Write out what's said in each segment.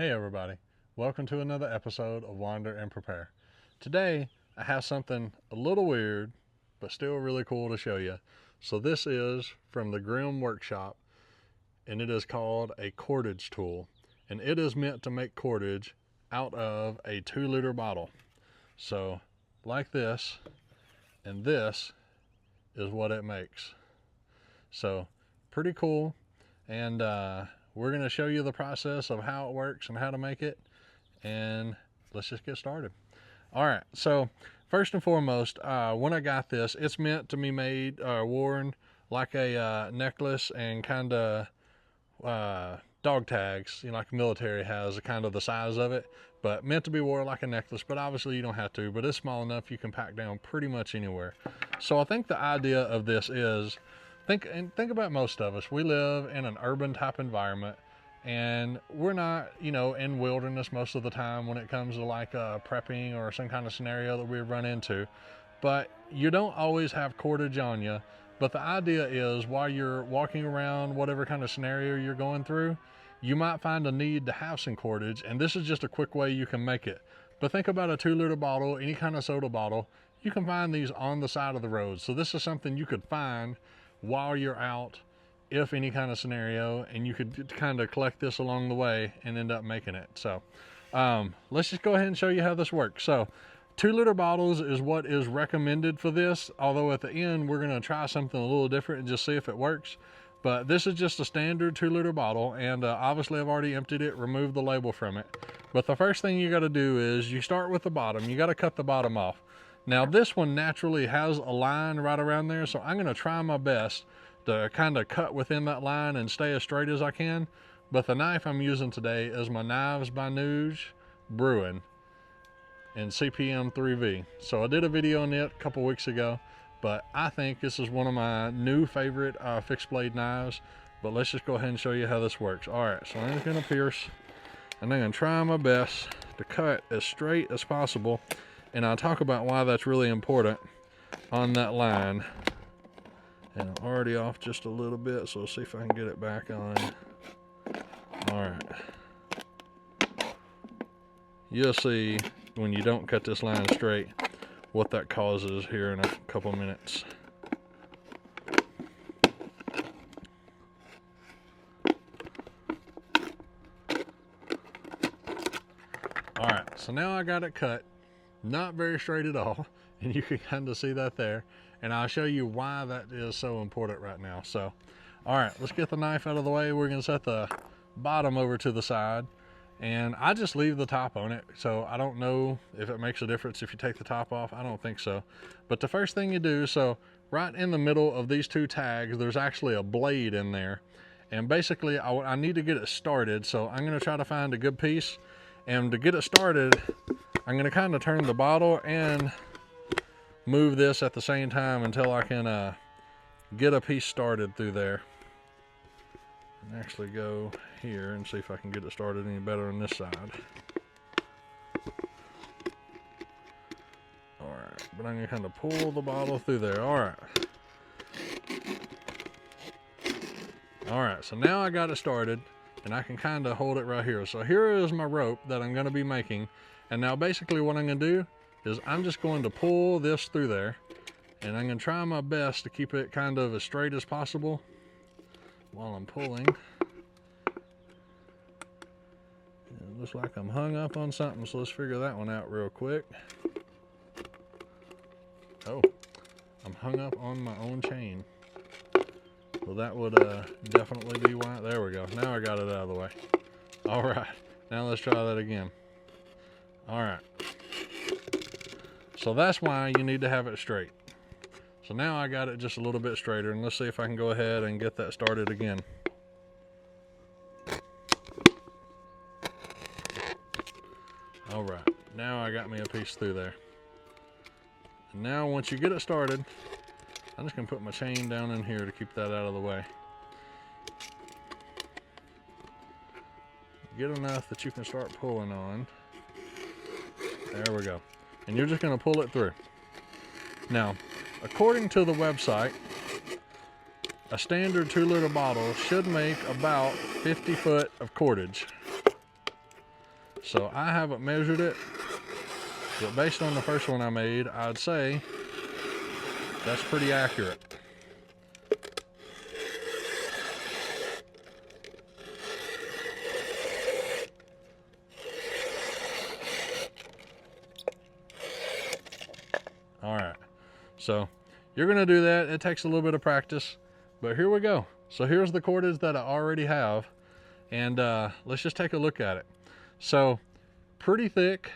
Hey everybody, welcome to another episode of Wander and Prepare. Today I have something a little weird but still really cool to show you. So this is from the Grim Workshop and it is called a cordage tool, and it is meant to make cordage out of a 2-liter bottle. So like this, and this is what it makes. So pretty cool, and we're going to show you the process of how it works and how to make it, and let's just get started. All right, so first and foremost, when I got this, it's meant to be made, worn like a necklace, and kind of dog tags, you know, like military has, kind of the size of it, but meant to be worn like a necklace. But obviously you don't have to, but it's small enough you can pack down pretty much anywhere. So I think the idea of this is, think about most of us. We live in an urban type environment, and we're not, you know, in wilderness most of the time when it comes to like prepping or some kind of scenario that we run into. But you don't always have cordage on you. But the idea is, while you're walking around, whatever kind of scenario you're going through, you might find a need to have some cordage, and this is just a quick way you can make it. But think about a 2-liter bottle, any kind of soda bottle. You can find these on the side of the road. So this is something you could find while you're out, if any kind of scenario, and you could kind of collect this along the way and end up making it. So let's just go ahead and show you how this works. So 2-liter bottles is what is recommended for this, although at the end we're going to try something a little different and just see if it works. But this is just a standard 2-liter bottle, and obviously I've already emptied it, removed the label from it. But the first thing you got to do is you start with the bottom. You got to cut the bottom off. Now this one naturally has a line right around there, so I'm going to try my best to kind of cut within that line and stay as straight as I can. But the knife I'm using today is my Knives by Nuge Brewing in CPM 3V. So I did a video on it a couple weeks ago, but I think this is one of my new favorite fixed blade knives. But let's just go ahead and show you how this works. All right, so I'm just going to pierce, and I'm going to try my best to cut as straight as possible. And I'll talk about why that's really important on that line. And I'm already off just a little bit, so let's see if I can get it back on. All right. You'll see when you don't cut this line straight what that causes here in a couple minutes. All right, so now I got it cut. Not very straight at all, and you can kind of see that there, and I'll show you why that is so important right now. So all right, let's get the knife out of the way. We're going to set the bottom over to the side, and I just leave the top on it. So I don't know if it makes a difference if you take the top off. I don't think so. But the first thing you do, so right in the middle of these two tags, there's actually a blade in there, and basically I need to get it started. So I'm going to try to find a good piece, and to get it started I'm going to kind of turn the bottle and move this at the same time until I can get a piece started through there. And actually go here and see if I can get it started any better on this side. Alright, but I'm going to kind of pull the bottle through there. Alright. Alright, so now I got it started, and I can kind of hold it right here. So here is my rope that I'm going to be making. And now basically what I'm going to do is I'm just going to pull this through there, and I'm going to try my best to keep it kind of as straight as possible while I'm pulling. It looks like I'm hung up on something, so let's figure that one out real quick. Oh, I'm hung up on my own chain. Well, that would definitely be why. There we go. Now I got it out of the way. All right, now let's try that again. All right, so that's why you need to have it straight. So now I got it just a little bit straighter, and let's see if I can go ahead and get that started again. All right, now I got me a piece through there. And now once you get it started, I'm just gonna put my chain down in here to keep that out of the way. Get enough that you can start pulling on. There we go. And you're just going to pull it through. Now, according to the website, a standard 2-liter bottle should make about 50 foot of cordage. So I haven't measured it, but based on the first one I made, I'd say that's pretty accurate. All right, so you're gonna do that. It takes a little bit of practice, but here we go. So here's the cordage that I already have, and let's just take a look at it. So pretty thick.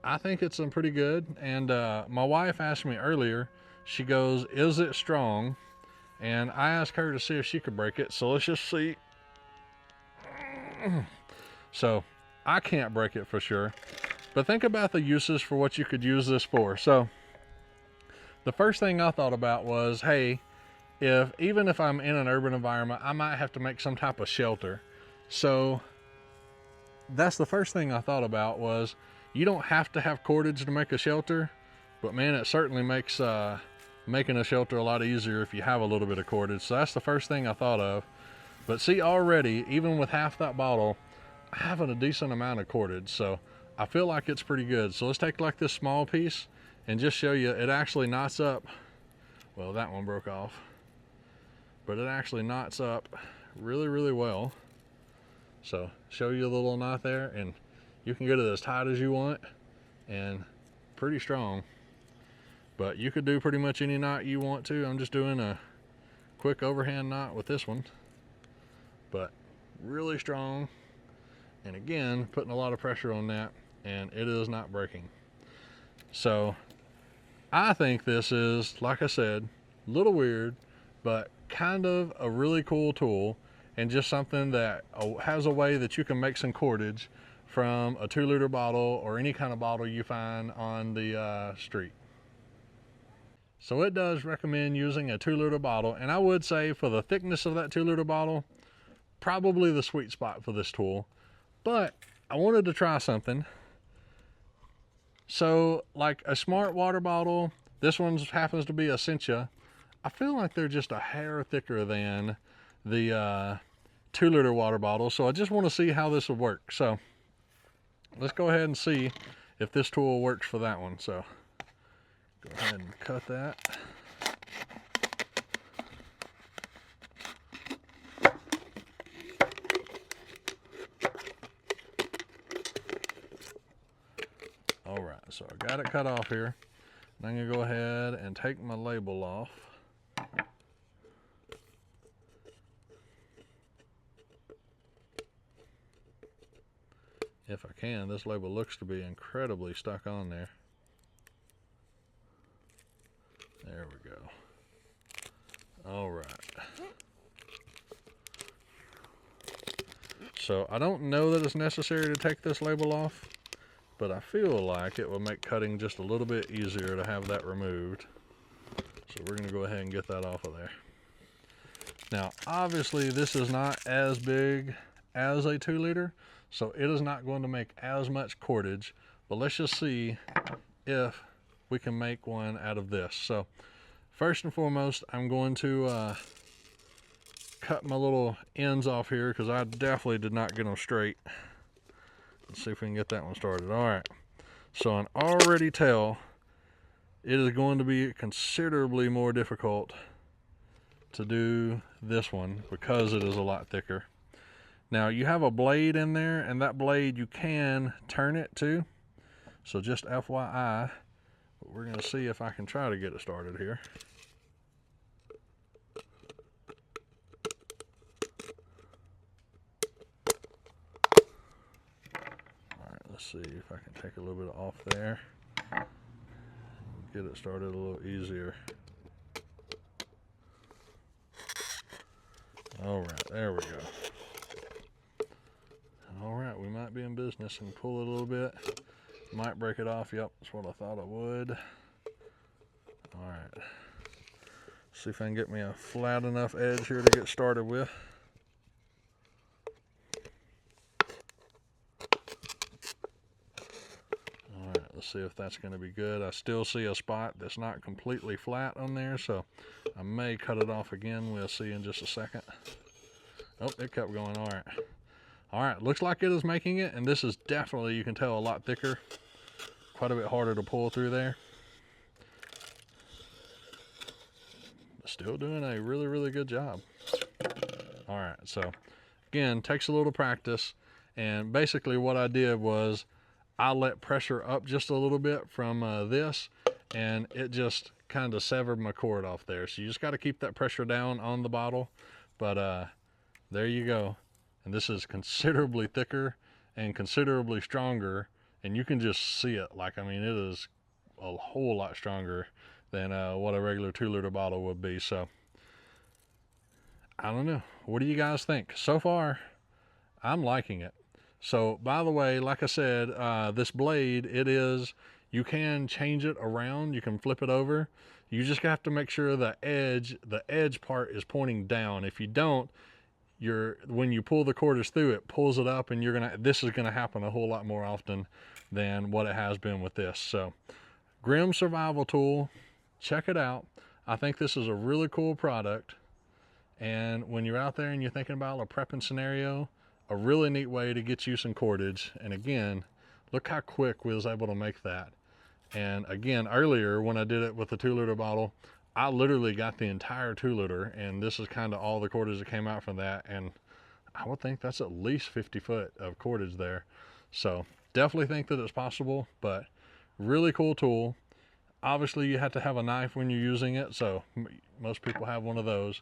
I think it's pretty good. And my wife asked me earlier, she goes, is it strong? And I asked her to see if she could break it. So let's just see. So I can't break it for sure, but think about the uses for what you could use this for. So the first thing I thought about was, hey, even if I'm in an urban environment, I might have to make some type of shelter. So that's the first thing I thought about, was you don't have to have cordage to make a shelter, but man, it certainly makes making a shelter a lot easier if you have a little bit of cordage. So that's the first thing I thought of. But see, already, even with half that bottle, I have a decent amount of cordage, so I feel like it's pretty good. So let's take like this small piece and just show you, it actually knots up. Well, that one broke off, but it actually knots up really, really well. So show you a little knot there, and you can get it as tight as you want and pretty strong. But you could do pretty much any knot you want to. I'm just doing a quick overhand knot with this one, but really strong. And again, putting a lot of pressure on that, and it is not breaking. So I think this is, like I said, a little weird, but kind of a really cool tool, and just something that has a way that you can make some cordage from a 2-liter bottle or any kind of bottle you find on the street. So it does recommend using a 2-liter bottle, and I would say for the thickness of that 2-liter bottle, probably the sweet spot for this tool. But I wanted to try something. So like a smart water bottle, this one happens to be a Sencha. I feel like they're just a hair thicker than the 2-liter water bottle. So I just want to see how this will work. So let's go ahead and see if this tool works for that one. So go ahead and cut that. All right, so I got it cut off here. And I'm gonna go ahead and take my label off. If I can, this label looks to be incredibly stuck on there. There we go. All right. So I don't know that it's necessary to take this label off, but I feel like it will make cutting just a little bit easier to have that removed. So we're gonna go ahead and get that off of there. Now, obviously this is not as big as a 2-liter, so it is not going to make as much cordage, but let's just see if we can make one out of this. So first and foremost, I'm going to cut my little ends off here, because I definitely did not get them straight. Let's see if we can get that one started. All right, so I can already tell it is going to be considerably more difficult to do this one because it is a lot thicker. Now you have a blade in there, and that blade you can turn it too, so just FYI. But we're going to see if I can try to get it started here. Let's see if I can take a little bit off there, get it started a little easier. All right, there we go. All right, we might be in business and pull it a little bit. Might break it off. Yep, that's what I thought I would. All right, see if I can get me a flat enough edge here to get started with. Let's see if that's going to be good. I still see a spot that's not completely flat on there, so I may cut it off again. We'll see in just a second. Oh, it kept going. All right. All right, looks like it is making it, and this is definitely, you can tell, a lot thicker. Quite a bit harder to pull through there. But still doing a really, really good job. All right, so again, takes a little practice. And basically what I did was I let pressure up just a little bit from this, and it just kind of severed my cord off there. So you just got to keep that pressure down on the bottle. But there you go. And this is considerably thicker and considerably stronger, and you can just see it. Like, I mean, it is a whole lot stronger than what a regular 2-liter bottle would be. So I don't know, what do you guys think? So far I'm liking it. So by the way, like I said, this blade, you can change it around, you can flip it over. You just have to make sure the edge part is pointing down. If you don't, when you pull the cordage through, it pulls it up, and this is gonna happen a whole lot more often than what it has been with this. So Grim survival tool, check it out. I think this is a really cool product, and when you're out there and you're thinking about a prepping scenario, a really neat way to get you some cordage. And again, look how quick we was able to make that. And again, earlier when I did it with the 2-liter bottle, I literally got the entire 2-liter, and this is kind of all the cordage that came out from that. And I would think that's at least 50 foot of cordage there. So definitely think that it's possible, but really cool tool. Obviously you have to have a knife when you're using it, so most people have one of those,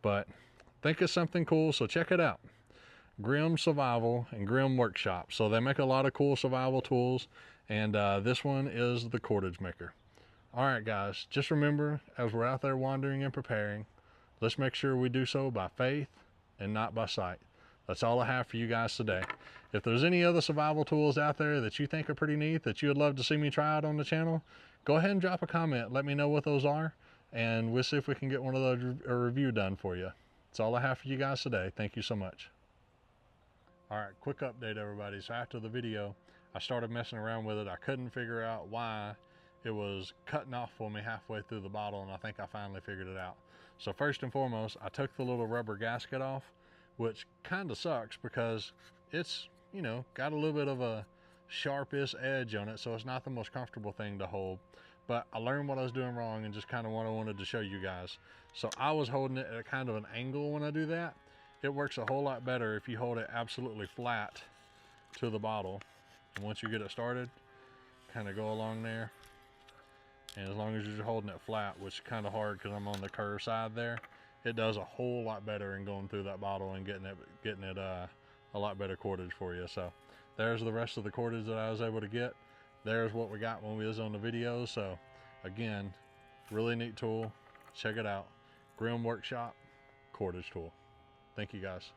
but think it's something cool, so check it out. Grim Survival and Grim Workshop. So they make a lot of cool survival tools, and this one is the Cordage Maker. All right, guys, just remember, as we're out there wandering and preparing, let's make sure we do so by faith and not by sight. That's all I have for you guys today. If there's any other survival tools out there that you think are pretty neat, that you would love to see me try out on the channel, go ahead and drop a comment. Let me know what those are, and we'll see if we can get one of those a review done for you. That's all I have for you guys today. Thank you so much. All right, quick update, everybody. So after the video, I started messing around with it. I couldn't figure out why it was cutting off for me halfway through the bottle, and I think I finally figured it out. So first and foremost, I took the little rubber gasket off, which kind of sucks because it's, you know, got a little bit of a sharpish edge on it, so it's not the most comfortable thing to hold. But I learned what I was doing wrong, and just kind of what I wanted to show you guys. So I was holding it at kind of an angle when I do that. It works a whole lot better if you hold it absolutely flat to the bottle. And once you get it started, kind of go along there. And as long as you're holding it flat, which is kind of hard because I'm on the curve side there, it does a whole lot better in going through that bottle and getting it a lot better cordage for you. So there's the rest of the cordage that I was able to get. There's what we got when we was on the video. So again, really neat tool. Check it out. Grim Workshop Cordage Tool. Thank you, guys.